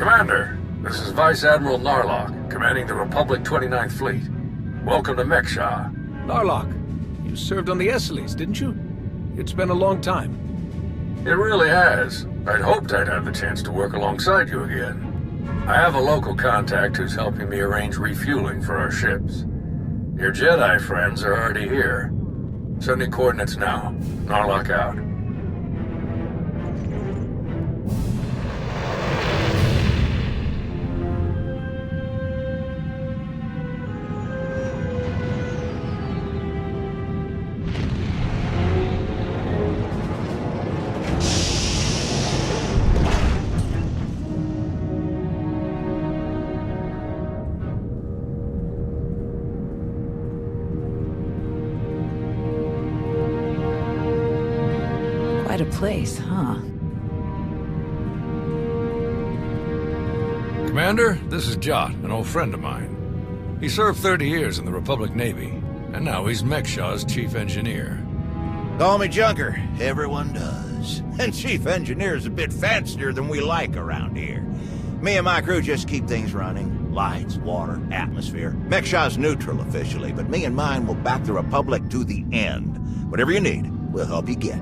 Commander, this is Vice Admiral Narlock, commanding the Republic 29th Fleet. Welcome to Mekshah. Narlock, you served on the Esseles, didn't you? It's been a long time. It really has. I'd hoped I'd have the chance to work alongside you again. I have a local contact who's helping me arrange refueling for our ships. Your Jedi friends are already here. Sending coordinates now. Narlock out. Quite a place, huh? Commander, this is Jot, an old friend of mine. He served 30 years in the Republic Navy, and now he's Mekshah's chief engineer. Call me Junker. Everyone does. And chief engineer's a bit fancier than we like around here. Me and my crew just keep things running. Lights, water, atmosphere. Mekshah's neutral officially, but me and mine will back the Republic to the end. Whatever you need, we'll help you get.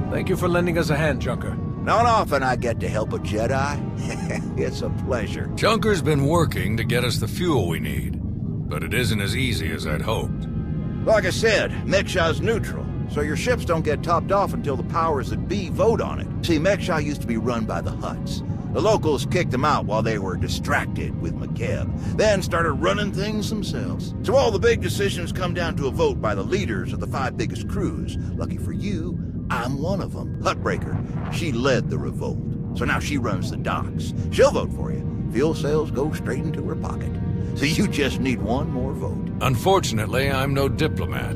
Thank you for lending us a hand, Junker. Not often I get to help a Jedi. It's a pleasure. Junker's been working to get us the fuel we need, but it isn't as easy as I'd hoped. Like I said, Mekshah's neutral, so your ships don't get topped off until the powers that be vote on it. See, Mekshah used to be run by the Hutts. The locals kicked them out while they were distracted with McKeb, then started running things themselves. So all the big decisions come down to a vote by the leaders of the 5 biggest crews. Lucky for you, I'm one of them. Huttbreaker. She led the revolt. So now she runs the docks. She'll vote for you. Fuel sales go straight into her pocket. So you just need one more vote. Unfortunately, I'm no diplomat.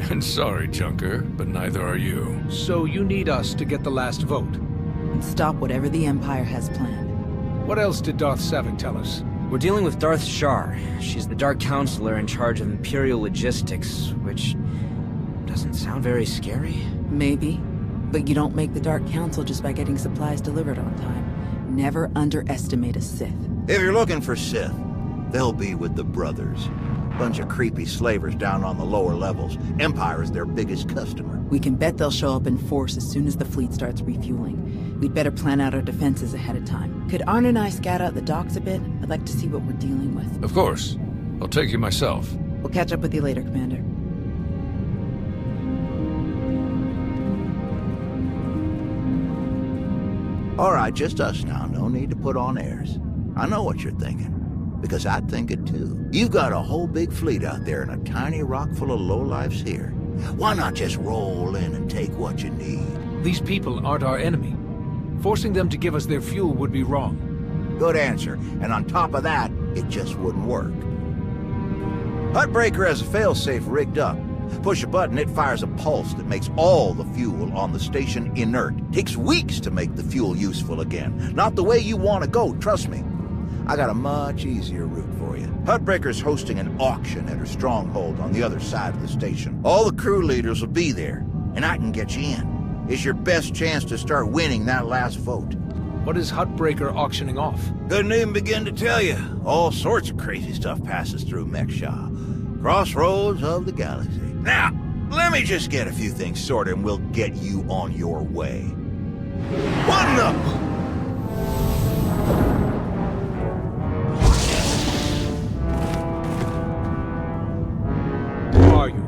And sorry, Junker, but neither are you. So you need us to get the last vote. And stop whatever the Empire has planned. What else did Darth Savik tell us? We're dealing with Darth Shar. She's the Dark Consular in charge of Imperial logistics, which doesn't sound very scary. Maybe. But you don't make the Dark Council just by getting supplies delivered on time. Never underestimate a Sith. If you're looking for Sith, they'll be with the Brothers. Bunch of creepy slavers down on the lower levels. Empire is their biggest customer. We can bet they'll show up in force as soon as the fleet starts refueling. We'd better plan out our defenses ahead of time. Could Arn and I scout out the docks a bit? I'd like to see what we're dealing with. Of course. I'll take you myself. We'll catch up with you later, Commander. All right, just us now. No need to put on airs. I know what you're thinking, because I think it too. You've got a whole big fleet out there and a tiny rock full of lowlifes here. Why not just roll in and take what you need? These people aren't our enemy. Forcing them to give us their fuel would be wrong. Good answer. And on top of that, it just wouldn't work. Huttbreaker has a failsafe rigged up. Push a button, it fires a pulse that makes all the fuel on the station inert. Takes weeks to make the fuel useful again. Not the way you want to go, trust me. I got a much easier route for you. Huttbreaker's hosting an auction at her stronghold on the other side of the station. All the crew leaders will be there, and I can get you in. It's your best chance to start winning that last vote. What is Huttbreaker auctioning off? Couldn't even begin to tell you. All sorts of crazy stuff passes through Mekshah. Crossroads of the galaxy. Now, let me just get a few things sorted and we'll get you on your way. What the... Who are you?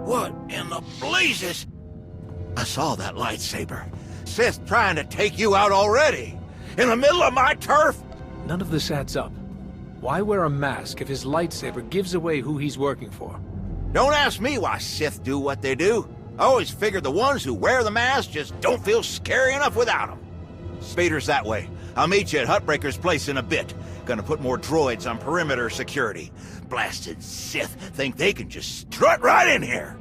What in the blazes? I saw that lightsaber. Sith trying to take you out already. In the middle of my turf? None of this adds up. Why wear a mask if his lightsaber gives away who he's working for? Don't ask me why Sith do what they do. I always figured the ones who wear the mask just don't feel scary enough without them. Speeder's that way. I'll meet you at Huttbreaker's place in a bit. Gonna put more droids on perimeter security. Blasted Sith think they can just strut right in here.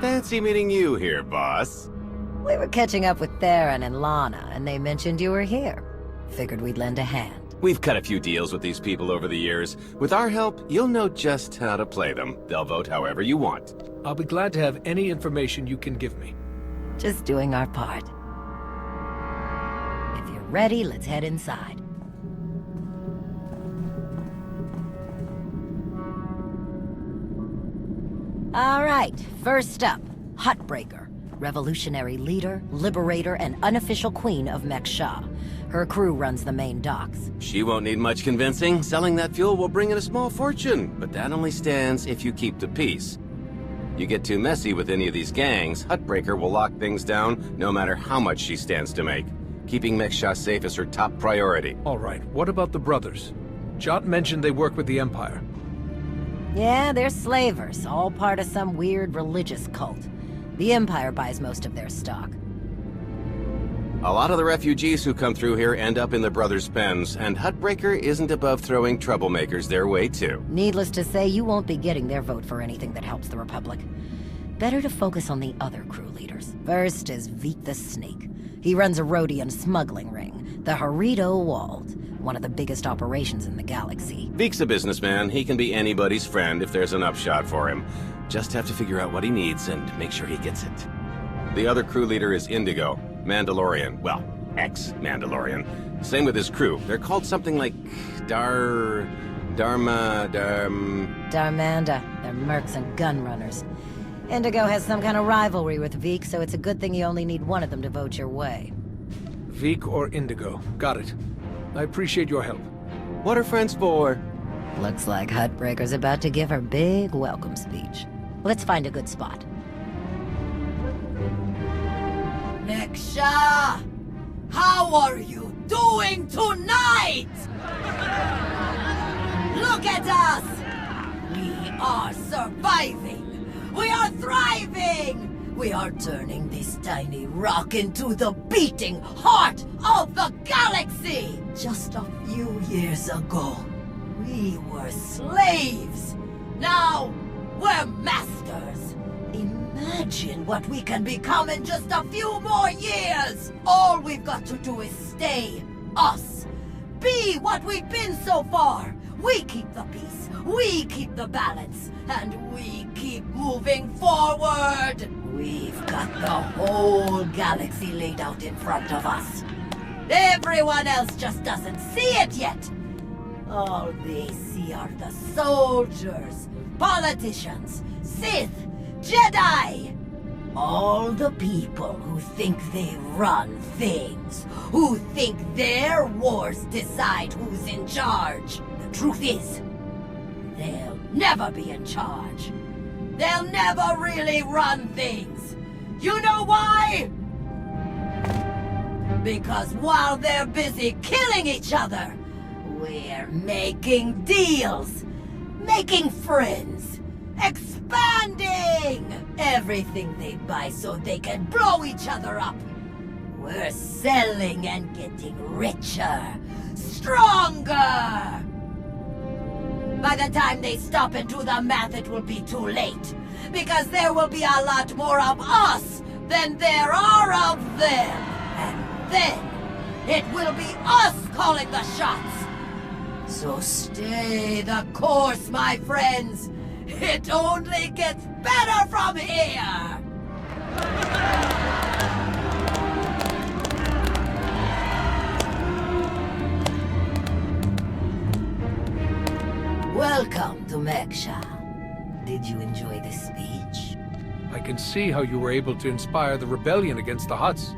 Fancy meeting you here, boss. We were catching up with Theron and Lana, and they mentioned you were here. Figured we'd lend a hand. We've cut a few deals with these people over the years. With our help, you'll know just how to play them. They'll vote however you want. I'll be glad to have any information you can give me. Just doing our part. If you're ready, let's head inside. All right, first up, Huttbreaker. Revolutionary leader, liberator, and unofficial queen of Mek-Sha. Her crew runs the main docks. She won't need much convincing. Selling that fuel will bring in a small fortune, but that only stands if you keep the peace. You get too messy with any of these gangs, Huttbreaker will lock things down no matter how much she stands to make. Keeping Mek-Sha safe is her top priority. All right, what about the brothers? Jot mentioned they work with the Empire. Yeah, they're slavers, all part of some weird religious cult. The Empire buys most of their stock. A lot of the refugees who come through here end up in the brothers' pens, and Huttbreaker isn't above throwing troublemakers their way too. Needless to say, you won't be getting their vote for anything that helps the Republic. Better to focus on the other crew leaders. First is Veek the Snake. He runs a Rhodian smuggling ring, the Harito Wald, one of the biggest operations in the galaxy. Veek's a businessman. He can be anybody's friend if there's an upshot for him. Just have to figure out what he needs and make sure he gets it. The other crew leader is Indigo, Mandalorian. Well, ex-Mandalorian. Same with his crew. They're called something like Darmanda. They're mercs and gun runners. Indigo has some kind of rivalry with Veek, so it's a good thing you only need one of them to vote your way. Veek or Indigo. Got it. I appreciate your help. What are friends for? Looks like Huttbreaker's about to give her big welcome speech. Let's find a good spot. Mek-Sha! How are you doing tonight? Look at us! We are surviving! We are thriving! We are turning this tiny rock into the beating heart of the galaxy! Just a few years ago, we were slaves. Now, we're masters. Imagine what we can become in just a few more years. All we've got to do is stay us. Be what we've been so far. We keep the peace, we keep the balance, and we keep moving forward. We've got the whole galaxy laid out in front of us. Everyone else just doesn't see it yet. All they see are the soldiers, politicians, Sith, Jedi. All the people who think they run things, who think their wars decide who's in charge. The truth is, they'll never be in charge. They'll never really run things. You know why? Because while they're busy killing each other, we're making deals, making friends, expanding everything they buy so they can blow each other up. We're selling and getting richer, stronger. By the time they stop and do the math, it will be too late. Because there will be a lot more of us than there are of them. And then, it will be us calling the shots. So stay the course, my friends. It only gets better from here. Welcome to Mek-Sha. Did you enjoy this speech? I can see how you were able to inspire the rebellion against the Hutts.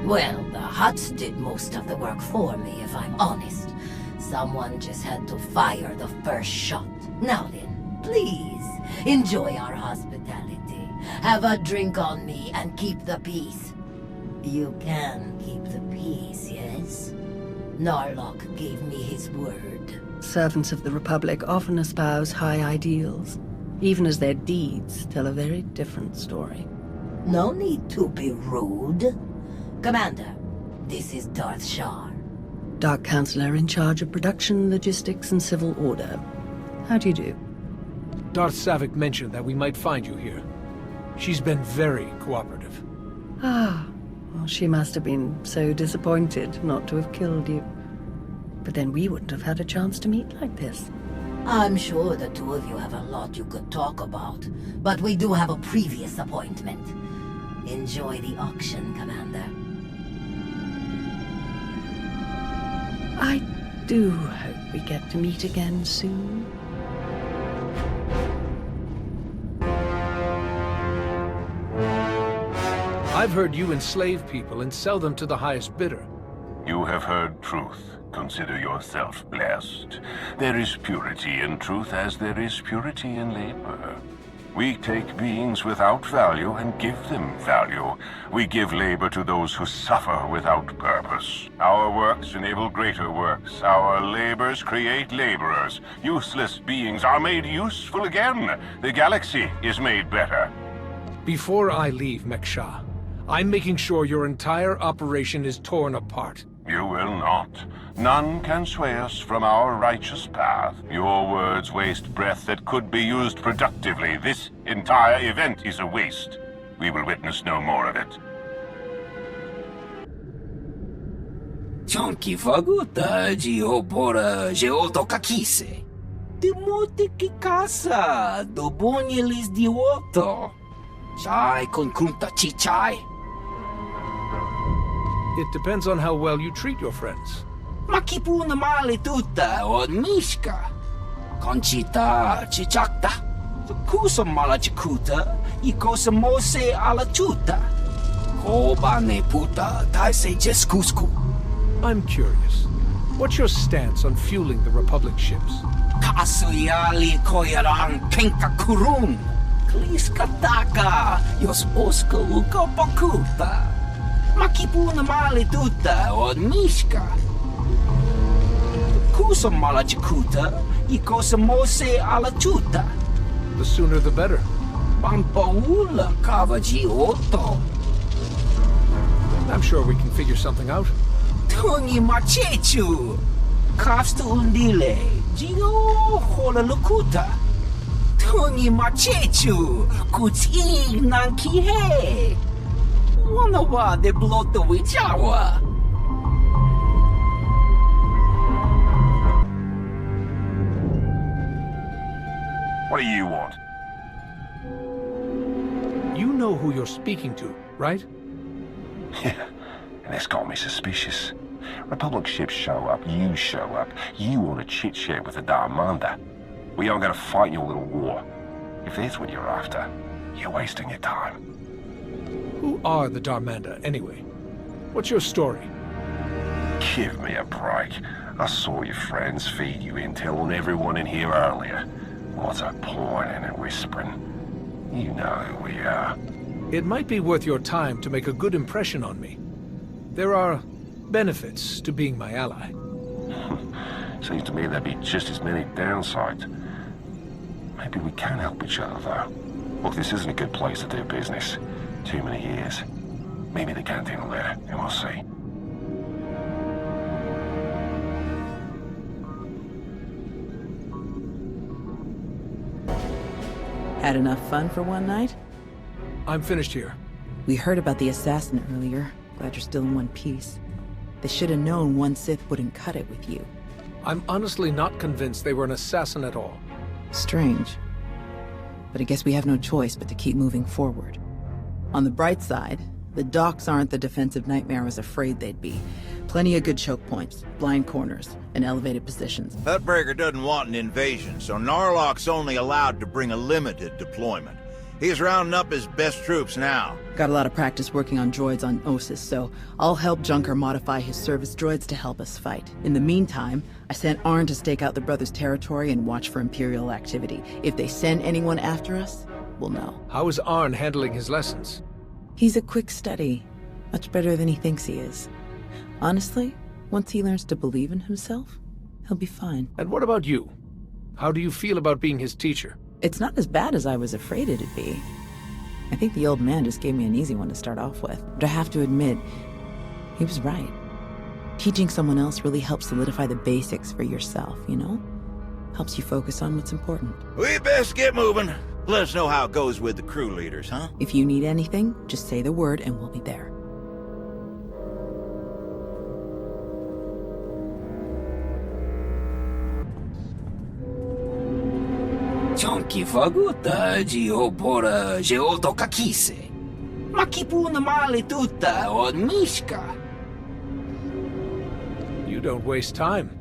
Well, the Hutts did most of the work for me, if I'm honest. Someone just had to fire the first shot. Now then, please, enjoy our hospitality. Have a drink on me and keep the peace. You can keep the peace, yes? Narlock gave me his word. Servants of the Republic often espouse high ideals, even as their deeds tell a very different story. No need to be rude. Commander, this is Darth Shar. Dark Counselor in charge of production, logistics, and civil order. How do you do? Darth Savik mentioned that we might find you here. She's been very cooperative. Ah, well, she must have been so disappointed not to have killed you. But then we wouldn't have had a chance to meet like this. I'm sure the two of you have a lot you could talk about, but we do have a previous appointment. Enjoy the auction, Commander. I do hope we get to meet again soon. I've heard you enslave people and sell them to the highest bidder. You have heard truth. Consider yourself blessed. There is purity in truth as there is purity in labor. We take beings without value and give them value. We give labor to those who suffer without purpose. Our works enable greater works. Our labors create laborers. Useless beings are made useful again. The galaxy is made better. Before I leave, Meksha, I'm making sure your entire operation is torn apart. You will not. None can sway us from our righteous path. Your words waste breath that could be used productively. This entire event is a waste. We will witness no more of it. Chonky faguta geopora geotokakise. Demote que casa do bonyelis dioto. Chai con kunta chichai. It depends on how well you treat your friends. Makipuna male tuta od mishka. Conchita chichakta. Kusa mala chikuta. Ikosa mose ala tuta. Koba ne puta taise jeskusku. I'm curious. What's your stance on fueling the Republic ships? Kasuyali koyaran penka kurun. Kliskataka yos oska uka bakuta. Makipuna male tuta od mishka. Kusa mala chikuta. Ikosa mose ala tuta. The sooner the better. Pampaula kavaji oto. I'm sure we can figure something out. Tungi machechu. Kafsta undile. Gio hola lukuta. Tungi machechu. Kutig nankihe. Wanawa de bloto wichawa. What do you want? You know who you're speaking to, right? Yeah, and that's got me suspicious. Republic ships show up, you show up, you want to chit-chat with the Darmander. We aren't going to fight your little war. If that's what you're after, you're wasting your time. Who are the Darmander, anyway? What's your story? Give me a break. I saw your friends feed you intel on everyone in here earlier. What's a pointing and whispering? You know who we are. It might be worth your time to make a good impression on me. There are benefits to being my ally. Seems to me there'd be just as many downsides. Maybe we can help each other, though. Look, this isn't a good place to do business. Too many years. Maybe the canteen will let it, and we'll see. Had enough fun for one night? I'm finished here. We heard about the assassin earlier. Glad you're still in one piece. They should have known one Sith wouldn't cut it with you. I'm honestly not convinced they were an assassin at all. Strange. But I guess we have no choice but to keep moving forward. On the bright side, the docks aren't the defensive nightmare I was afraid they'd be. Plenty of good choke points, blind corners, and elevated positions. Hutbreaker doesn't want an invasion, so Narlock's only allowed to bring a limited deployment. He's rounding up his best troops now. Got a lot of practice working on droids on Ossus, so I'll help Junker modify his service droids to help us fight. In the meantime, I sent Arn to stake out the Brothers' territory and watch for Imperial activity. If they send anyone after us, we'll know. How is Arn handling his lessons? He's a quick study. Much better than he thinks he is. Honestly, once he learns to believe in himself, he'll be fine. And what about you? How do you feel about being his teacher? It's not as bad as I was afraid it'd be. I think the old man just gave me an easy one to start off with. But I have to admit, he was right. Teaching someone else really helps solidify the basics for yourself, you know? Helps you focus on what's important. We best get moving. Let us know how it goes with the crew leaders, huh? If you need anything, just say the word and we'll be there. Chonki faguta geopora geotokakise. Makipuna male tuta od mishka. You don't waste time.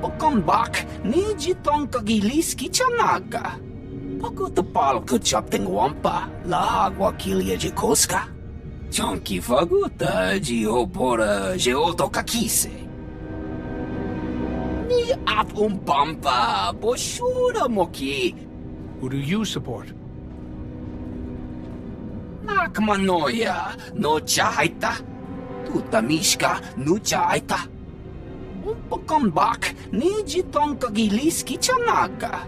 Pokonbak niji tonkagiliski chanaga. Pakuta palka chapting wampa la agua kilia jikoska. Chonki faguta geopora geotokakise. Ni ap umpampa boshura moki. Who do you support? Nakmanoya no chaita. Tuta mishka no chaita. Umpakonbak niji tonkagiliski chanaga.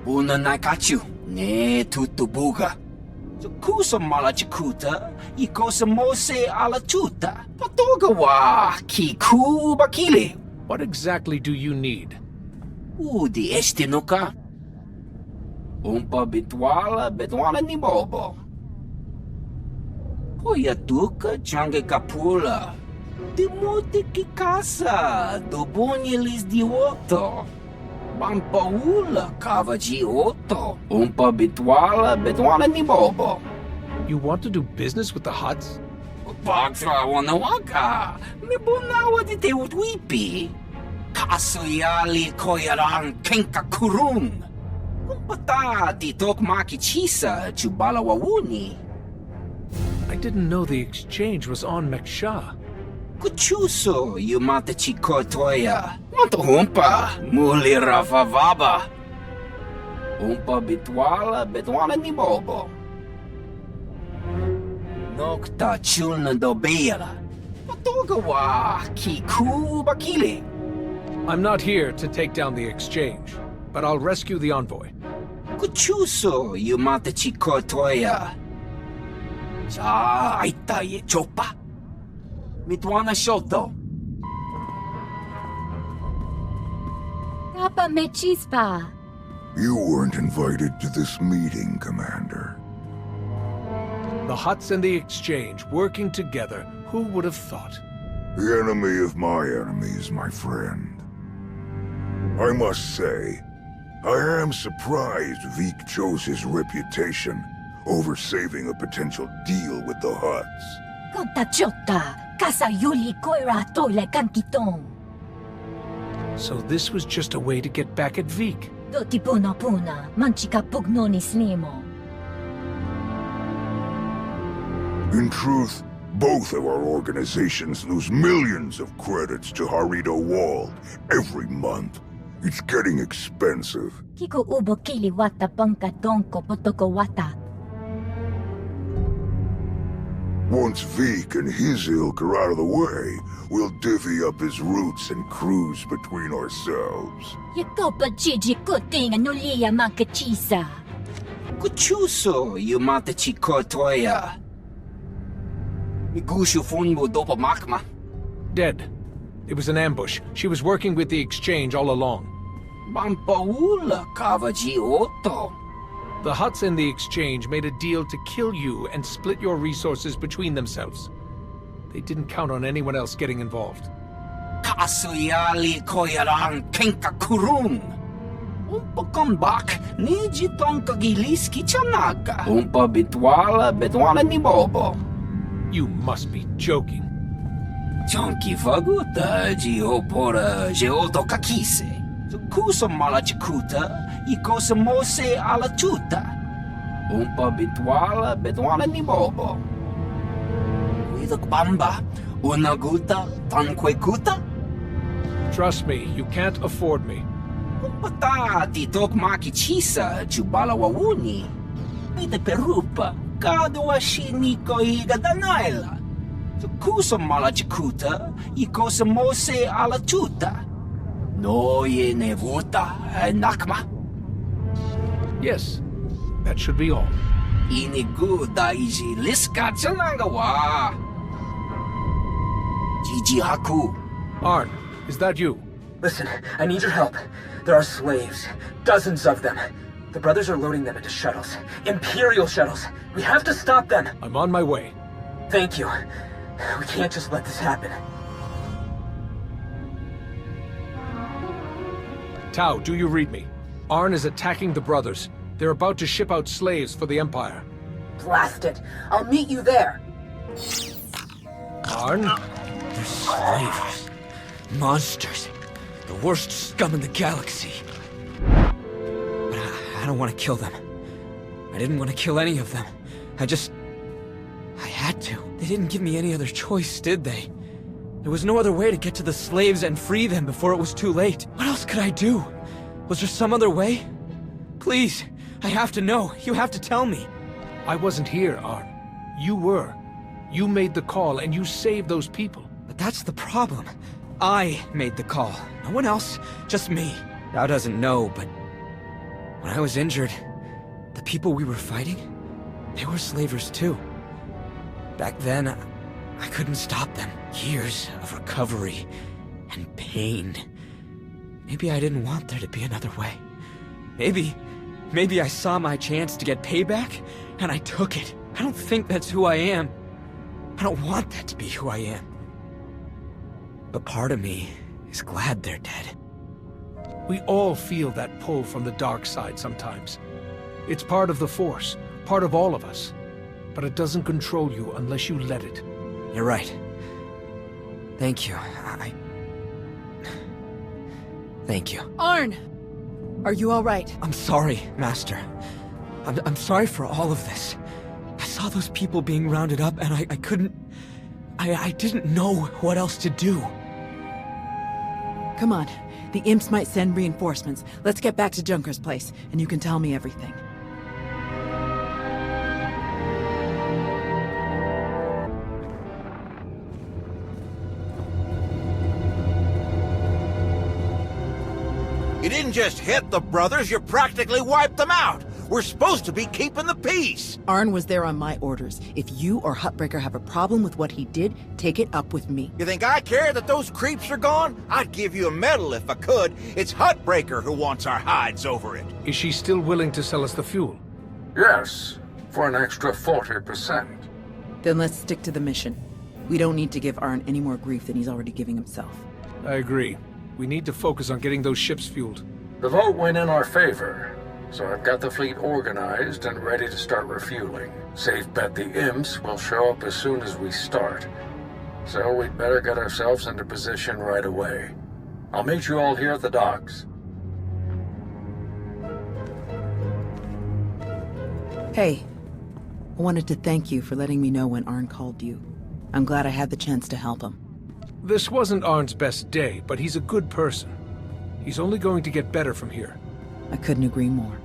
Una nakachu ne tutubuga. Kusa malachikuta, ikosa mose ala chuta. Patoga wa kiku bakili. What exactly do you need? Udi estinuka. Umpa bitwala ni bobo. Hoya tuka change kapula. Dimuti kikasa, dobunyelis dioto. Bampaula kavaji oto. Umpa bitwala ni bobo. You want to do business with the Hutts? Bagfra wanawaka. Mibunawa di te utwipi. Kasoyali koyaran kenka kurung. Kumpata di tok makichisa chubala wawuni. I didn't know the exchange was on Meksha. Kuchuso yumata chikotoya. Manto humpa muli rafavaba. Umpa bitwala ni bobo. Nokta chulna dobela. Patoga wa kiku bakili. I'm not here to take down the exchange, but I'll rescue the envoy. Kuchuso yumata chikotoya. Cha aita ye chopa. Mitwana shoto. Papa me chispa. You weren't invited to this meeting, Commander. The Hutts and the exchange working together. Who would have thought? The enemy of my enemy is my friend. I must say, I am surprised Vik chose his reputation over saving a potential deal with the Hutts. Kontachota, kasayuli koira tole kankitong. So this was just a way to get back at Vik. Doti puna, manchika pugnoni snimo. In truth, both of our organizations lose millions of credits to Harito Wald every month. It's getting expensive. Kiko ubo kili wata pangka donko potoko wata. Once Vik and his ilk are out of the way, we'll divvy up his routes and cruise between ourselves. Yakopa Gigi kuting anulia mankachisa. Kuchuso yumata chikotoya. Migushu funmu dopa makma. Dead. It was an ambush. She was working with the exchange all along. Bampaula kavaji oto. The Hutts and the exchange made a deal to kill you and split your resources between themselves. They didn't count on anyone else getting involved. Kasoyali koyaran kenka kurung. Umpa konbak niji tonkagiliski chanaga. Umpa bitwala ni bobo. You must be joking. Chonki faguta geopora geotokakise. Kusa malachikuta, ikosa mose ala chuta. Umpa bitwala ni bobo. Kuidok bamba, unaguta, tankwekuta. Trust me, you can't afford me. Umpata titok makichisa chubala wawuni. Pite perupa, kadwa shiniko igadanaila. Kusa malachikuta, ikosa mose ala chuta. No ye nevuta nakma. Yes, that should be all. Inigu daiji liska chanagawa. Jiji haku. Arn, is that you? Listen, I need your help. There are slaves. Dozens of them. The brothers are loading them into shuttles. Imperial shuttles. We have to stop them. I'm on my way. Thank you. We can't just let this happen. Tau, do you read me? Arn is attacking the brothers. They're about to ship out slaves for the Empire. Blast it. I'll meet you there. Arn? They're slavers. Monsters. The worst scum in the galaxy. But I don't want to kill them. I didn't want to kill any of them. I had to. They didn't give me any other choice, did they? There was no other way to get to the slaves and free them before it was too late. What else could I do? Was there some other way? Please, I have to know. You have to tell me. I wasn't here, Arn. You were. You made the call, and you saved those people. But that's the problem. I made the call. No one else, just me. Tao doesn't know, but when I was injured, the people we were fighting, they were slavers too. Back then, I couldn't stop them. Years of recovery and pain. Maybe I didn't want there to be another way. Maybe I saw my chance to get payback, and I took it. I don't think that's who I am. I don't want that to be who I am. But part of me is glad they're dead. We all feel that pull from the dark side sometimes. It's part of the Force, part of all of us. But it doesn't control you unless you let it. You're right. Thank you. Thank you. Arn! Are you all right? I'm sorry, Master. I'm sorry for all of this. I saw those people being rounded up, and I couldn't... I didn't know what else to do. Come on. The imps might send reinforcements. Let's get back to Junker's place, and you can tell me everything. You didn't just hit the brothers, you practically wiped them out. We're supposed to be keeping the peace. Arn was there on my orders. If you or Huttbreaker have a problem with what he did, take it up with me. You think I care that those creeps are gone? I'd give you a medal if I could. It's Huttbreaker who wants our hides over it. Is she still willing to sell us the fuel? Yes, for an extra 40%. Then let's stick to the mission. We don't need to give Arn any more grief than he's already giving himself. I agree. We need to focus on getting those ships fueled. The vote went in our favor, so I've got the fleet organized and ready to start refueling. Safe bet the imps will show up as soon as we start. So we'd better get ourselves into position right away. I'll meet you all here at the docks. Hey, I wanted to thank you for letting me know when Arn called you. I'm glad I had the chance to help him. This wasn't Arn's best day, but he's a good person. He's only going to get better from here. I couldn't agree more.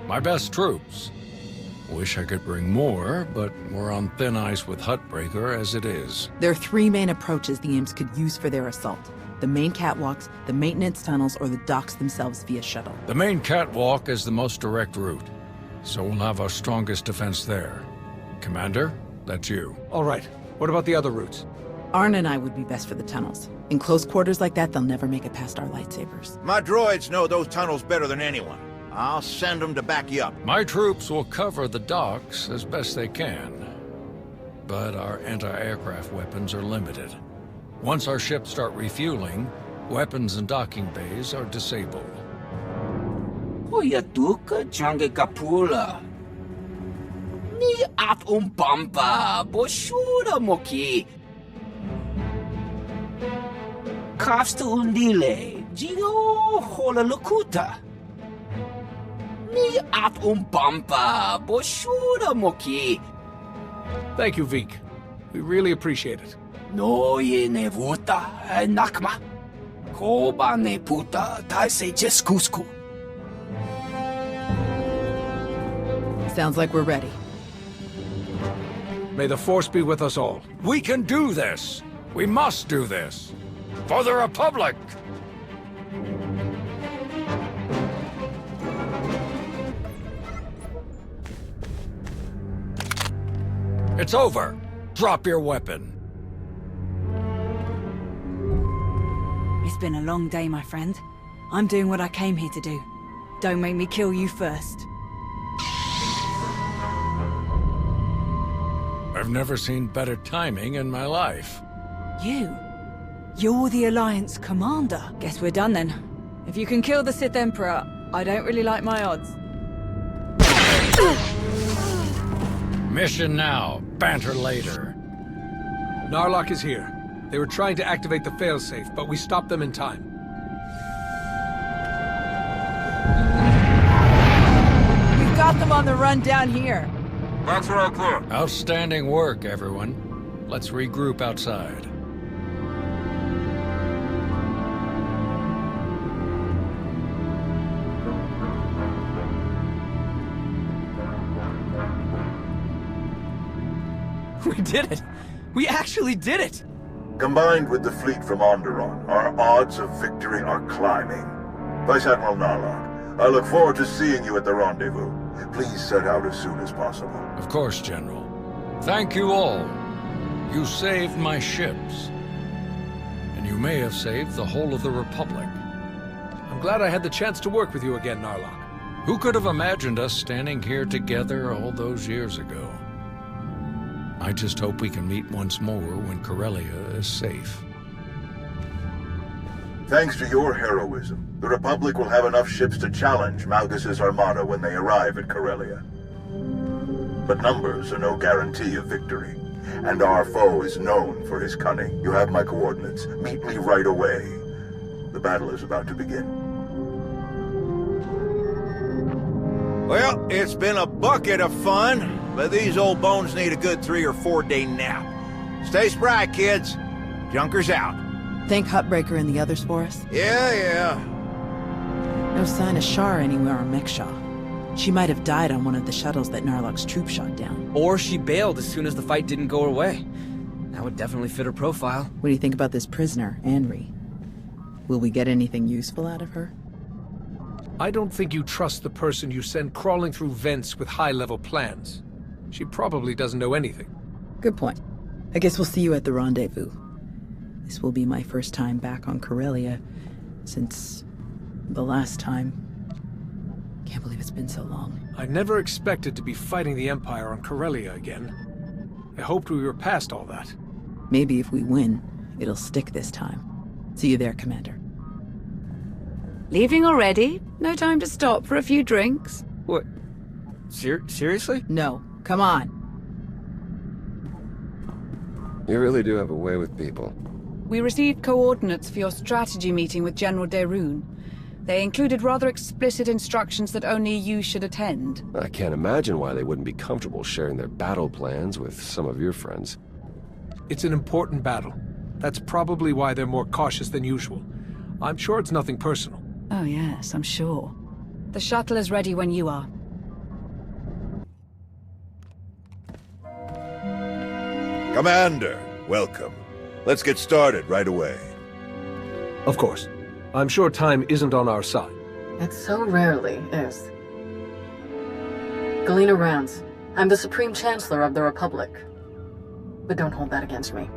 My best troops. Wish I could bring more, but we're on thin ice with Huttbreaker as it is. There are three main approaches the imps could use for their assault. The main catwalks, the maintenance tunnels, or the docks themselves via shuttle. The main catwalk is the most direct route, so we'll have our strongest defense there. Commander, that's you. All right. What about the other routes? Arn and I would be best for the tunnels. In close quarters like that, they'll never make it past our lightsabers. My droids know those tunnels better than anyone. I'll send them to back you up. My troops will cover the docks as best they can. But our anti-aircraft weapons are limited. Once our ships start refueling, weapons and docking bays are disabled. Hoya tuka jange kapula. Ni at umpampa boshura moki. Kafsta undile, jigo hola lukuta. Ni at umpampa boshura moki. Thank you, Vik. We really appreciate it. No ye ne vuta nakma. Koba ne puta taise jeskusku. Sounds like we're ready. May the Force be with us all. We can do this! We must do this! For the Republic! It's over. Drop your weapon. It's been a long day, my friend. I'm doing what I came here to do. Don't make me kill you first. I've never seen better timing in my life. You're the Alliance commander. Guess we're done then. If you can kill the Sith Emperor, I don't really like my odds. Mission now, banter later. Narlock is here. They were trying to activate the failsafe, but we stopped them in time. We've got them on the run down here. That's all clear. Outstanding work, everyone. Let's regroup outside. We did it! We actually did it! Combined with the fleet from Onderon, our odds of victory are climbing. Vice Admiral Narlock, I look forward to seeing you at the rendezvous. Please set out as soon as possible. Of course, General. Thank you all. You saved my ships. And you may have saved the whole of the Republic. I'm glad I had the chance to work with you again, Narlock. Who could have imagined us standing here together all those years ago? I just hope we can meet once more when Corellia is safe. Thanks to your heroism, the Republic will have enough ships to challenge Malgus's armada when they arrive at Corellia. But numbers are no guarantee of victory, and our foe is known for his cunning. You have my coordinates. Meet me right away. The battle is about to begin. Well, it's been a bucket of fun, but these old bones need a good 3 or 4 day nap. Stay spry, kids. Junker's out. Think Hutbreaker and the others for us? Yeah. No sign of Shar anywhere on Mexshaw. She might have died on one of the shuttles that Narlock's troop shot down. Or she bailed as soon as the fight didn't go her way. That would definitely fit her profile. What do you think about this prisoner, Anri? Will we get anything useful out of her? I don't think you trust the person you send crawling through vents with high-level plans. She probably doesn't know anything. Good point. I guess we'll see you at the rendezvous. This will be my first time back on Corellia since the last time. Can't believe it's been so long. I never expected to be fighting the Empire on Corellia again. I hoped we were past all that. Maybe if we win, it'll stick this time. See you there, Commander. Leaving already? No time to stop for a few drinks? What? Seriously? No. Come on. You really do have a way with people. We received coordinates for your strategy meeting with General Derun. They included rather explicit instructions that only you should attend. I can't imagine why they wouldn't be comfortable sharing their battle plans with some of your friends. It's an important battle. That's probably why they're more cautious than usual. I'm sure it's nothing personal. Oh yes, I'm sure. The shuttle is ready when you are. Commander, welcome. Let's get started right away. Of course. I'm sure time isn't on our side. It so rarely is. Galena Rance, I'm the Supreme Chancellor of the Republic. But don't hold that against me.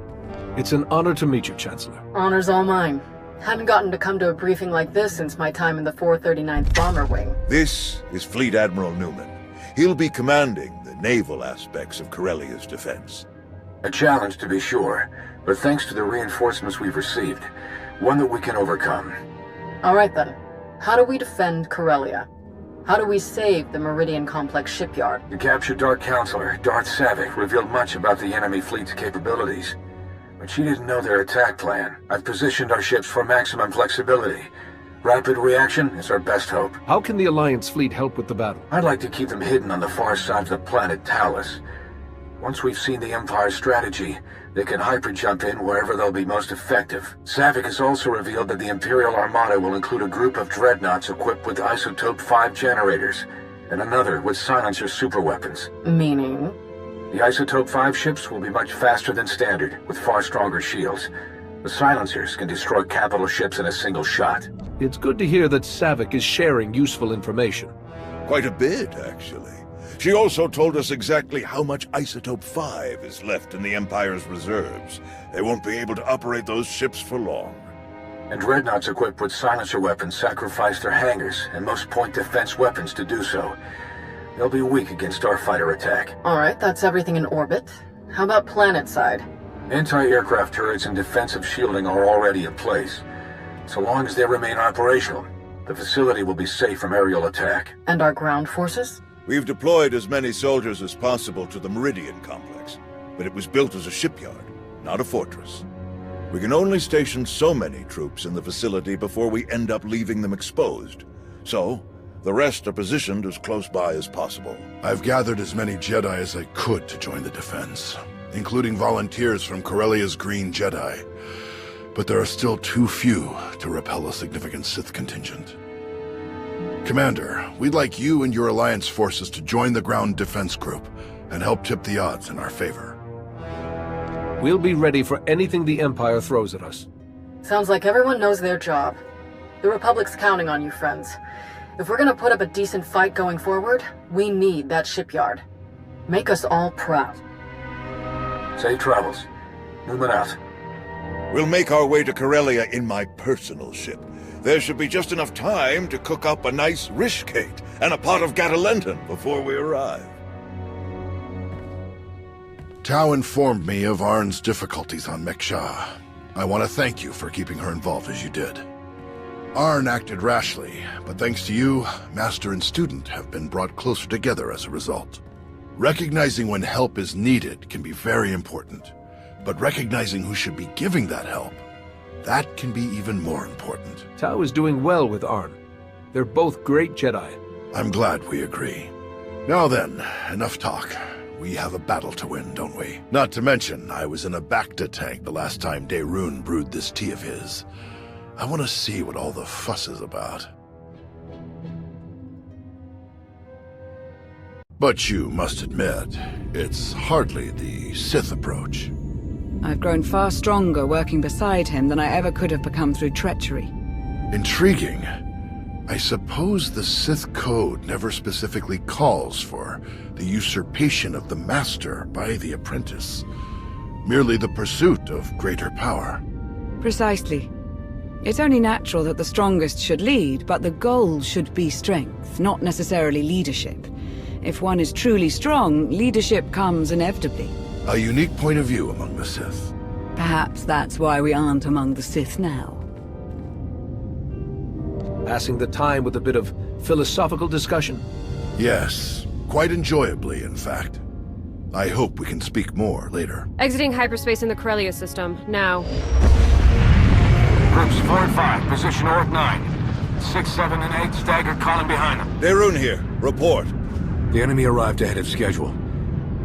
It's an honor to meet you, Chancellor. Honor's all mine. Hadn't gotten to come to a briefing like this since my time in the 439th Bomber Wing. This is Fleet Admiral Newman. He'll be commanding the naval aspects of Corellia's defense. A challenge, to be sure, but thanks to the reinforcements we've received, one that we can overcome. All right then. How do we defend Corellia? How do we save the Meridian Complex shipyard? The captured Dark Counselor, Darth Savik, revealed much about the enemy fleet's capabilities. But she didn't know their attack plan. I've positioned our ships for maximum flexibility. Rapid reaction is our best hope. How can the Alliance fleet help with the battle? I'd like to keep them hidden on the far side of the planet Talos. Once we've seen the Empire's strategy, they can hyper-jump in wherever they'll be most effective. Savik has also revealed that the Imperial Armada will include a group of dreadnoughts equipped with Isotope 5 generators, and another with silencer superweapons. Meaning? The Isotope 5 ships will be much faster than standard, with far stronger shields. The silencers can destroy capital ships in a single shot. It's good to hear that Savik is sharing useful information. Quite a bit, actually. She also told us exactly how much Isotope 5 is left in the Empire's reserves. They won't be able to operate those ships for long. And dreadnoughts equipped with silencer weapons sacrifice their hangars and most point defense weapons to do so. They'll be weak against starfighter attack. Alright, that's everything in orbit. How about planet side? Anti-aircraft turrets and defensive shielding are already in place. So long as they remain operational, the facility will be safe from aerial attack. And our ground forces? We've deployed as many soldiers as possible to the Meridian complex, but it was built as a shipyard, not a fortress. We can only station so many troops in the facility before we end up leaving them exposed. So, the rest are positioned as close by as possible. I've gathered as many Jedi as I could to join the defense, including volunteers from Corellia's Green Jedi. But there are still too few to repel a significant Sith contingent. Commander, we'd like you and your Alliance forces to join the ground defense group and help tip the odds in our favor. We'll be ready for anything the Empire throws at us. Sounds like everyone knows their job. The Republic's counting on you, friends. If we're gonna put up a decent fight going forward, we need that shipyard. Make us all proud. Safe travels. Moving out. We'll make our way to Corellia in my personal ship. There should be just enough time to cook up a nice rishcake and a pot of Gatalenton before we arrive. Tau informed me of Arn's difficulties on Meksha. I want to thank you for keeping her involved as you did. Arn acted rashly, but thanks to you, Master and student have been brought closer together as a result. Recognizing when help is needed can be very important, but recognizing who should be giving that help, that can be even more important. Tau is doing well with Arn. They're both great Jedi. I'm glad we agree. Now then, enough talk. We have a battle to win, don't we? Not to mention, I was in a Bacta tank the last time Daerun brewed this tea of his. I want to see what all the fuss is about. But you must admit, it's hardly the Sith approach. I've grown far stronger working beside him than I ever could have become through treachery. Intriguing. I suppose the Sith Code never specifically calls for the usurpation of the Master by the apprentice. Merely the pursuit of greater power. Precisely. It's only natural that the strongest should lead, but the goal should be strength, not necessarily leadership. If one is truly strong, leadership comes inevitably. A unique point of view among the Sith. Perhaps that's why we aren't among the Sith now. Passing the time with a bit of philosophical discussion. Yes, quite enjoyably, in fact. I hope we can speak more later. Exiting hyperspace in the Corellia system, now. Groups 4 and 5, position Orc 9. 6, 7, and 8 staggered column behind them. Daerun here. Report. The enemy arrived ahead of schedule.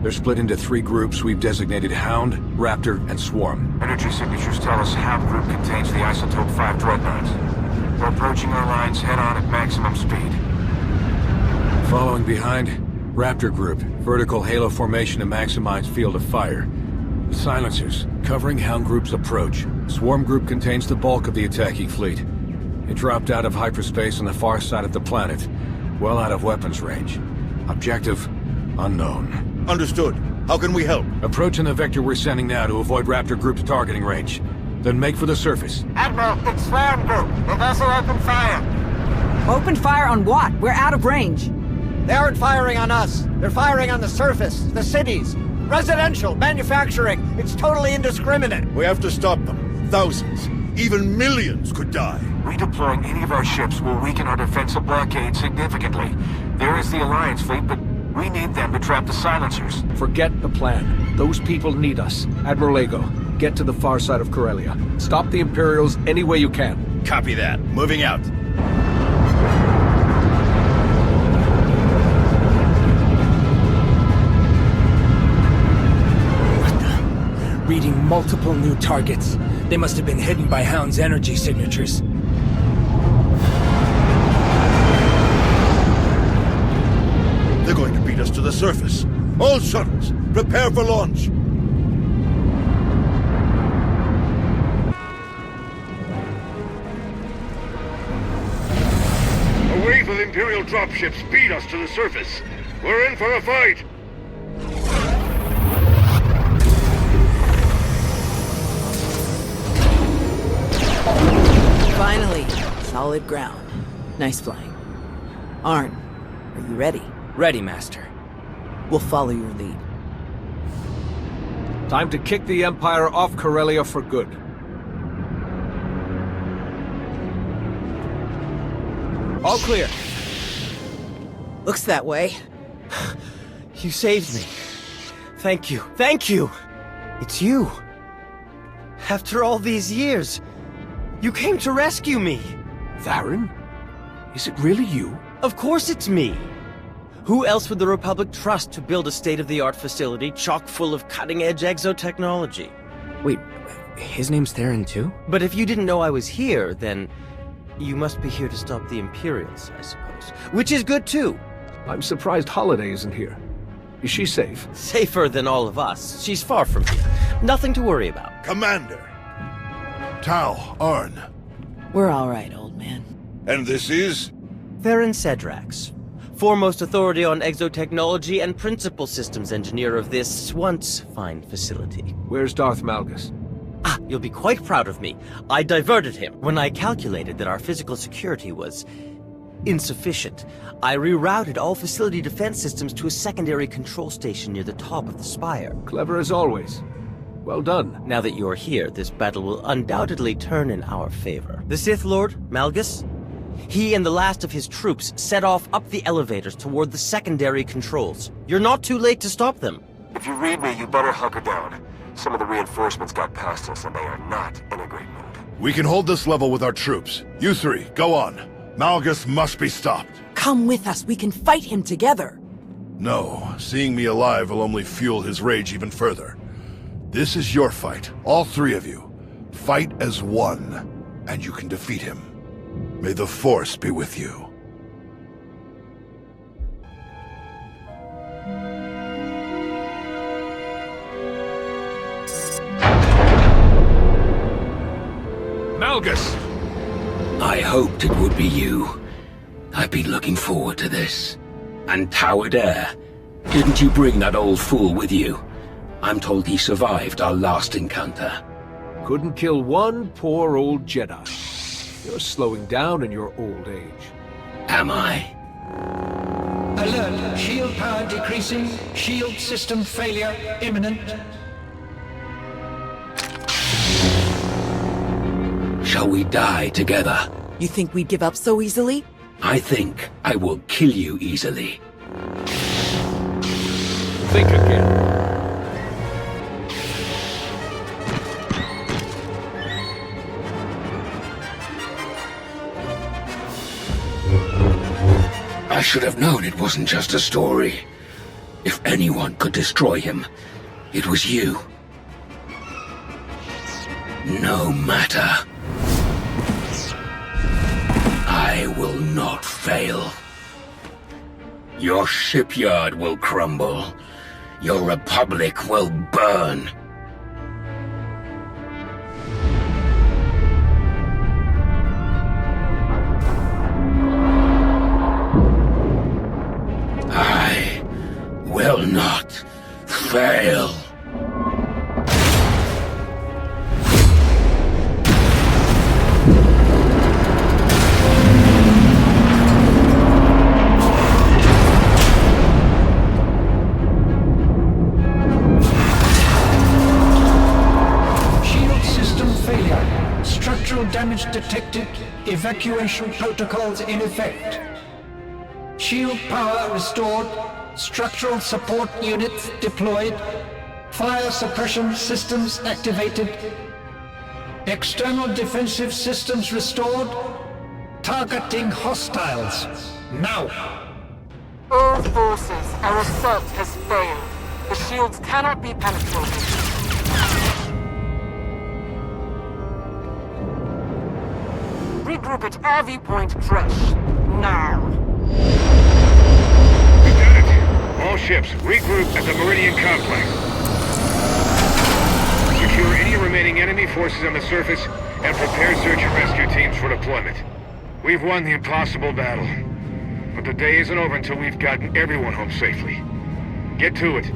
They're split into 3 groups we've designated Hound, Raptor, and Swarm. Energy signatures tell us Hound group contains the Isotope 5 dreadnoughts. We're approaching our lines head-on at maximum speed. Following behind, Raptor group, vertical halo formation to maximize field of fire. Silencers, covering Hound group's approach. Swarm group contains the bulk of the attacking fleet. It dropped out of hyperspace on the far side of the planet, well out of weapons range. Objective, unknown. Understood. How can we help? Approaching the vector we're sending now to avoid Raptor group's targeting range. Then make for the surface. Admiral, it's Swarm Group. The vessel opened fire. Opened fire on what? We're out of range. They aren't firing on us. They're firing on the surface, the cities. Residential, manufacturing. It's totally indiscriminate. We have to stop them. Thousands, even millions could die. Redeploying any of our ships will weaken our defensive blockade significantly. There is the Alliance fleet, but we need them to trap the silencers. Forget the plan. Those people need us. Admiral Ego, get to the far side of Corellia. Stop the Imperials any way you can. Copy that. Moving out. Reading multiple new targets. They must have been hidden by Hound's energy signatures. They're going to beat us to the surface. All shuttles, prepare for launch. A wave of Imperial dropships beat us to the surface. We're in for a fight! Finally, solid ground. Nice flying. Arn, are you ready? Ready, Master. We'll follow your lead. Time to kick the Empire off Corellia for good. All clear. Looks that way. You saved me. Thank you. Thank you! It's you. After all these years, you came to rescue me. Varen? Is it really you? Of course it's me. Who else would the Republic trust to build a state-of-the-art facility chock full of cutting-edge exotechnology? Wait, his name's Theron too? But if you didn't know I was here, then you must be here to stop the Imperials, I suppose. Which is good too. I'm surprised Holiday isn't here. Is she safe? Safer than all of us. She's far from here. Nothing to worry about. Commander! Tau, Arn. We're all right, old man. And this is? Theron Cedrax, foremost authority on exotechnology and principal systems engineer of this once fine facility. Where's Darth Malgus? Ah, you'll be quite proud of me. I diverted him when I calculated that our physical security was insufficient. I rerouted all facility defense systems to a secondary control station near the top of the spire. Clever as always. Well done. Now that you're here, this battle will undoubtedly turn in our favor. The Sith Lord, Malgus, he and the last of his troops set off up the elevators toward the secondary controls. You're not too late to stop them. If you read me, you better hunker down. Some of the reinforcements got past us, and they are not in a great mood. We can hold this level with our troops. You three, go on. Malgus must be stopped. Come with us. We can fight him together. No, seeing me alive will only fuel his rage even further. This is your fight, all three of you. Fight as one, and you can defeat him. May the Force be with you. Malgus! I hoped it would be you. I've been looking forward to this. And Tower Dare. Didn't you bring that old fool with you? I'm told he survived our last encounter. Couldn't kill one poor old Jedi. You're slowing down in your old age. Am I? Alert! Shield power decreasing. Shield system failure imminent. Shall we die together? You think we'd give up so easily? I think I will kill you easily. Think again. I should have known it wasn't just a story. If anyone could destroy him, it was you. No matter. I will not fail. Your shipyard will crumble. Your republic will burn. I will not fail. Damage detected. Evacuation protocols in effect. Shield power restored. Structural support units deployed. Fire suppression systems activated. External defensive systems restored. Targeting hostiles. Now! All forces, our assault has failed. The shields cannot be penetrated. Regroup at RV Point Fresh. Now. Lieutenant, all ships, regroup at the Meridian Complex. Secure any remaining enemy forces on the surface and prepare search and rescue teams for deployment. We've won the impossible battle. but the day isn't over until we've gotten everyone home safely. Get to it.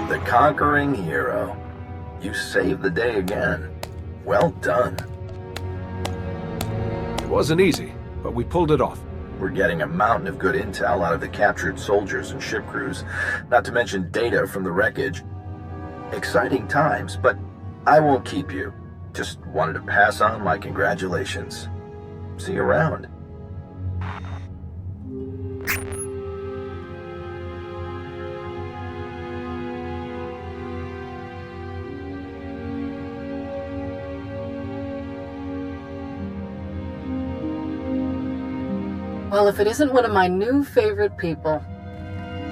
The conquering hero. You saved the day again. Well done. It wasn't easy, but we pulled it off. We're getting a mountain of good intel out of the captured soldiers and ship crews, not to mention data from the wreckage. Exciting times, but I won't keep you. Just wanted to pass on my congratulations. See you around. Well, if it isn't one of my new favorite people.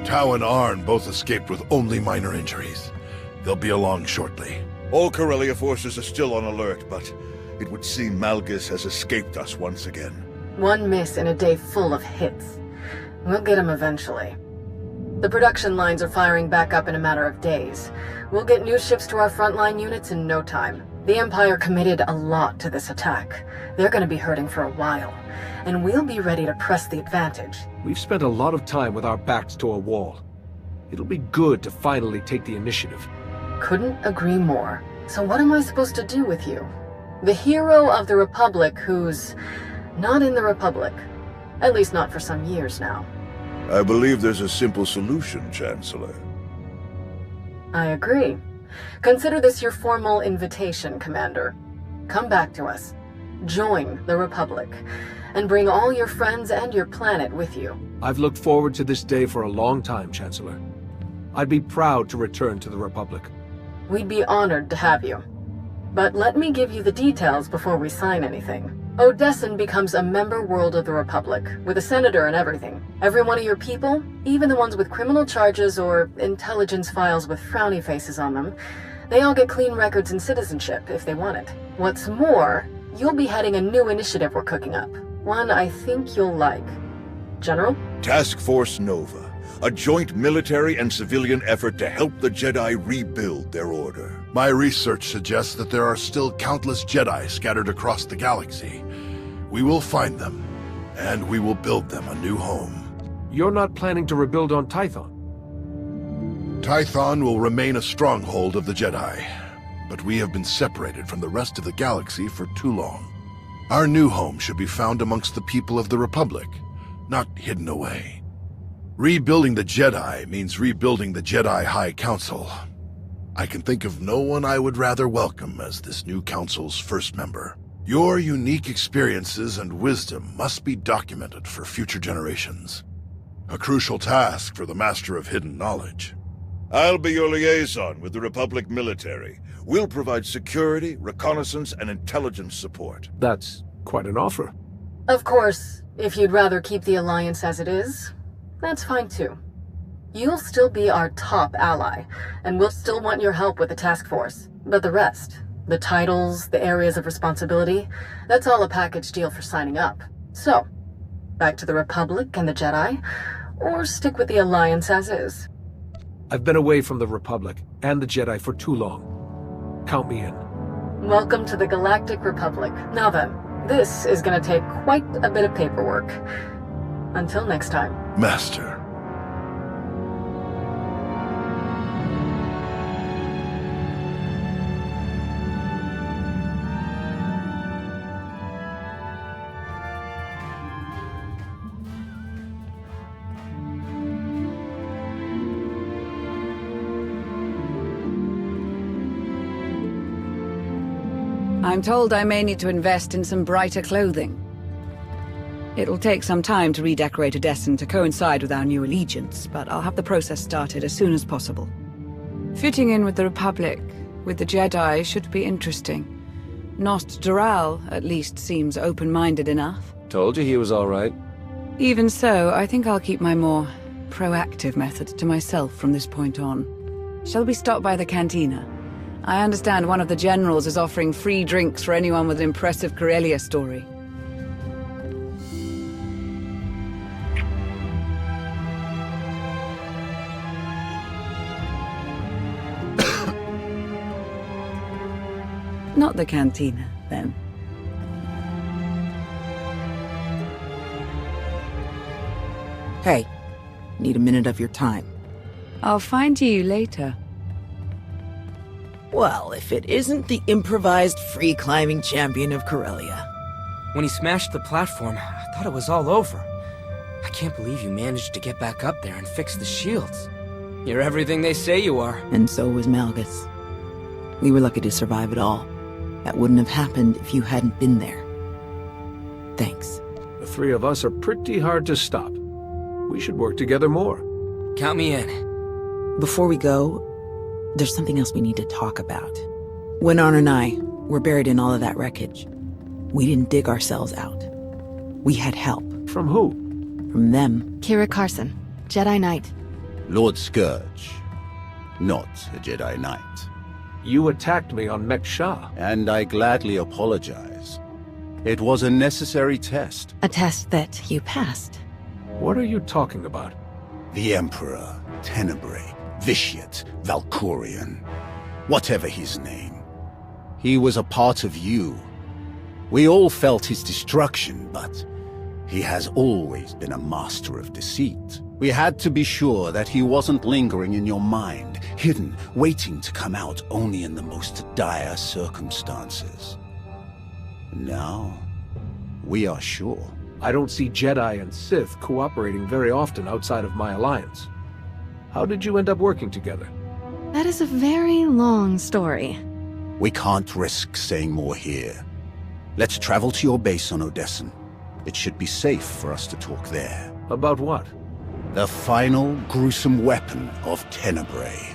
Tau and Arn both escaped with only minor injuries. They'll be along shortly. All Corellia forces are still on alert, but it would seem Malgus has escaped us once again. One miss in a day full of hits. We'll get him eventually. The production lines are firing back up in a matter of days. We'll get new ships to our frontline units in no time. The Empire committed a lot to this attack. They're going to be hurting for a while, and we'll be ready to press the advantage. We've spent a lot of time with our backs to a wall. It'll be good to finally take the initiative. Couldn't agree more. So what am I supposed to do with you? The hero of the Republic who's not in the Republic. At least not for some years now. I believe there's a simple solution, Chancellor. I agree. Consider this your formal invitation, Commander. Come back to us. Join the Republic. And bring all your friends and your planet with you. I've looked forward to this day for a long time, Chancellor. I'd be proud to return to the Republic. We'd be honored to have you. But let me give you the details before we sign anything. Odessan becomes a member world of the Republic, with a senator and everything. Every one of your people, even the ones with criminal charges or intelligence files with frowny faces on them, they all get clean records and citizenship if they want it. What's more, you'll be heading a new initiative we're cooking up. One I think you'll like. General? Task Force Nova, a joint military and civilian effort to help the Jedi rebuild their order. My research suggests that there are still countless Jedi scattered across the galaxy. We will find them, and we will build them a new home. You're not planning to rebuild on Tython? Tython will remain a stronghold of the Jedi, but we have been separated from the rest of the galaxy for too long. Our new home should be found amongst the people of the Republic, not hidden away. Rebuilding the Jedi means rebuilding the Jedi High Council. I can think of no one I would rather welcome as this new council's first member. Your unique experiences and wisdom must be documented for future generations. A crucial task for the Master of Hidden Knowledge. I'll be your liaison with the Republic military. We'll provide security, reconnaissance, and intelligence support. That's quite an offer. Of course, if you'd rather keep the Alliance as it is, that's fine too. You'll still be our top ally, and we'll still want your help with the task force. But the rest, the titles, the areas of responsibility, that's all a package deal for signing up. So, back to the Republic and the Jedi, or stick with the Alliance as is. I've been away from the Republic and the Jedi for too long. Count me in. Welcome to the Galactic Republic. Now then, this is gonna take quite a bit of paperwork. Until next time. Master. I'm told I may need to invest in some brighter clothing. It'll take some time to redecorate Odessan to coincide with our new allegiance, but I'll have the process started as soon as possible. Fitting in with the Republic, with the Jedi, should be interesting. Nost Doral, at least, seems open-minded enough. Told you he was all right. Even so, I think I'll keep my more proactive methods to myself from this point on. Shall we stop by the cantina? I understand one of the generals is offering free drinks for anyone with an impressive Corellia story. Not the cantina, then. Hey, need a minute of your time. I'll find you later. Well, if it isn't the improvised free-climbing champion of Corellia. When he smashed the platform, I thought it was all over. I can't believe you managed to get back up there and fix the shields. You're everything they say you are. And so was Malgus. We were lucky to survive it all. That wouldn't have happened if you hadn't been there. Thanks. The three of us are pretty hard to stop. We should work together more. Count me in. Before we go, there's something else we need to talk about. When Arn and I were buried in all of that wreckage, we didn't dig ourselves out. We had help. From who? From them. Kira Carson, Jedi Knight. Lord Scourge, not a Jedi Knight. You attacked me on Mek Shah. And I gladly apologize. It was a necessary test. A test that you passed. What are you talking about? The Emperor, Tenebrae, Vitiate, Valkorion, whatever his name. He was a part of you. We all felt his destruction, but he has always been a master of deceit. We had to be sure that he wasn't lingering in your mind, hidden, waiting to come out only in the most dire circumstances. Now, we are sure. I don't see Jedi and Sith cooperating very often outside of my alliance. How did you end up working together? That is a very long story. We can't risk saying more here. Let's travel to your base on Odessen. It should be safe for us to talk there. About what? The final gruesome weapon of Tenebrae.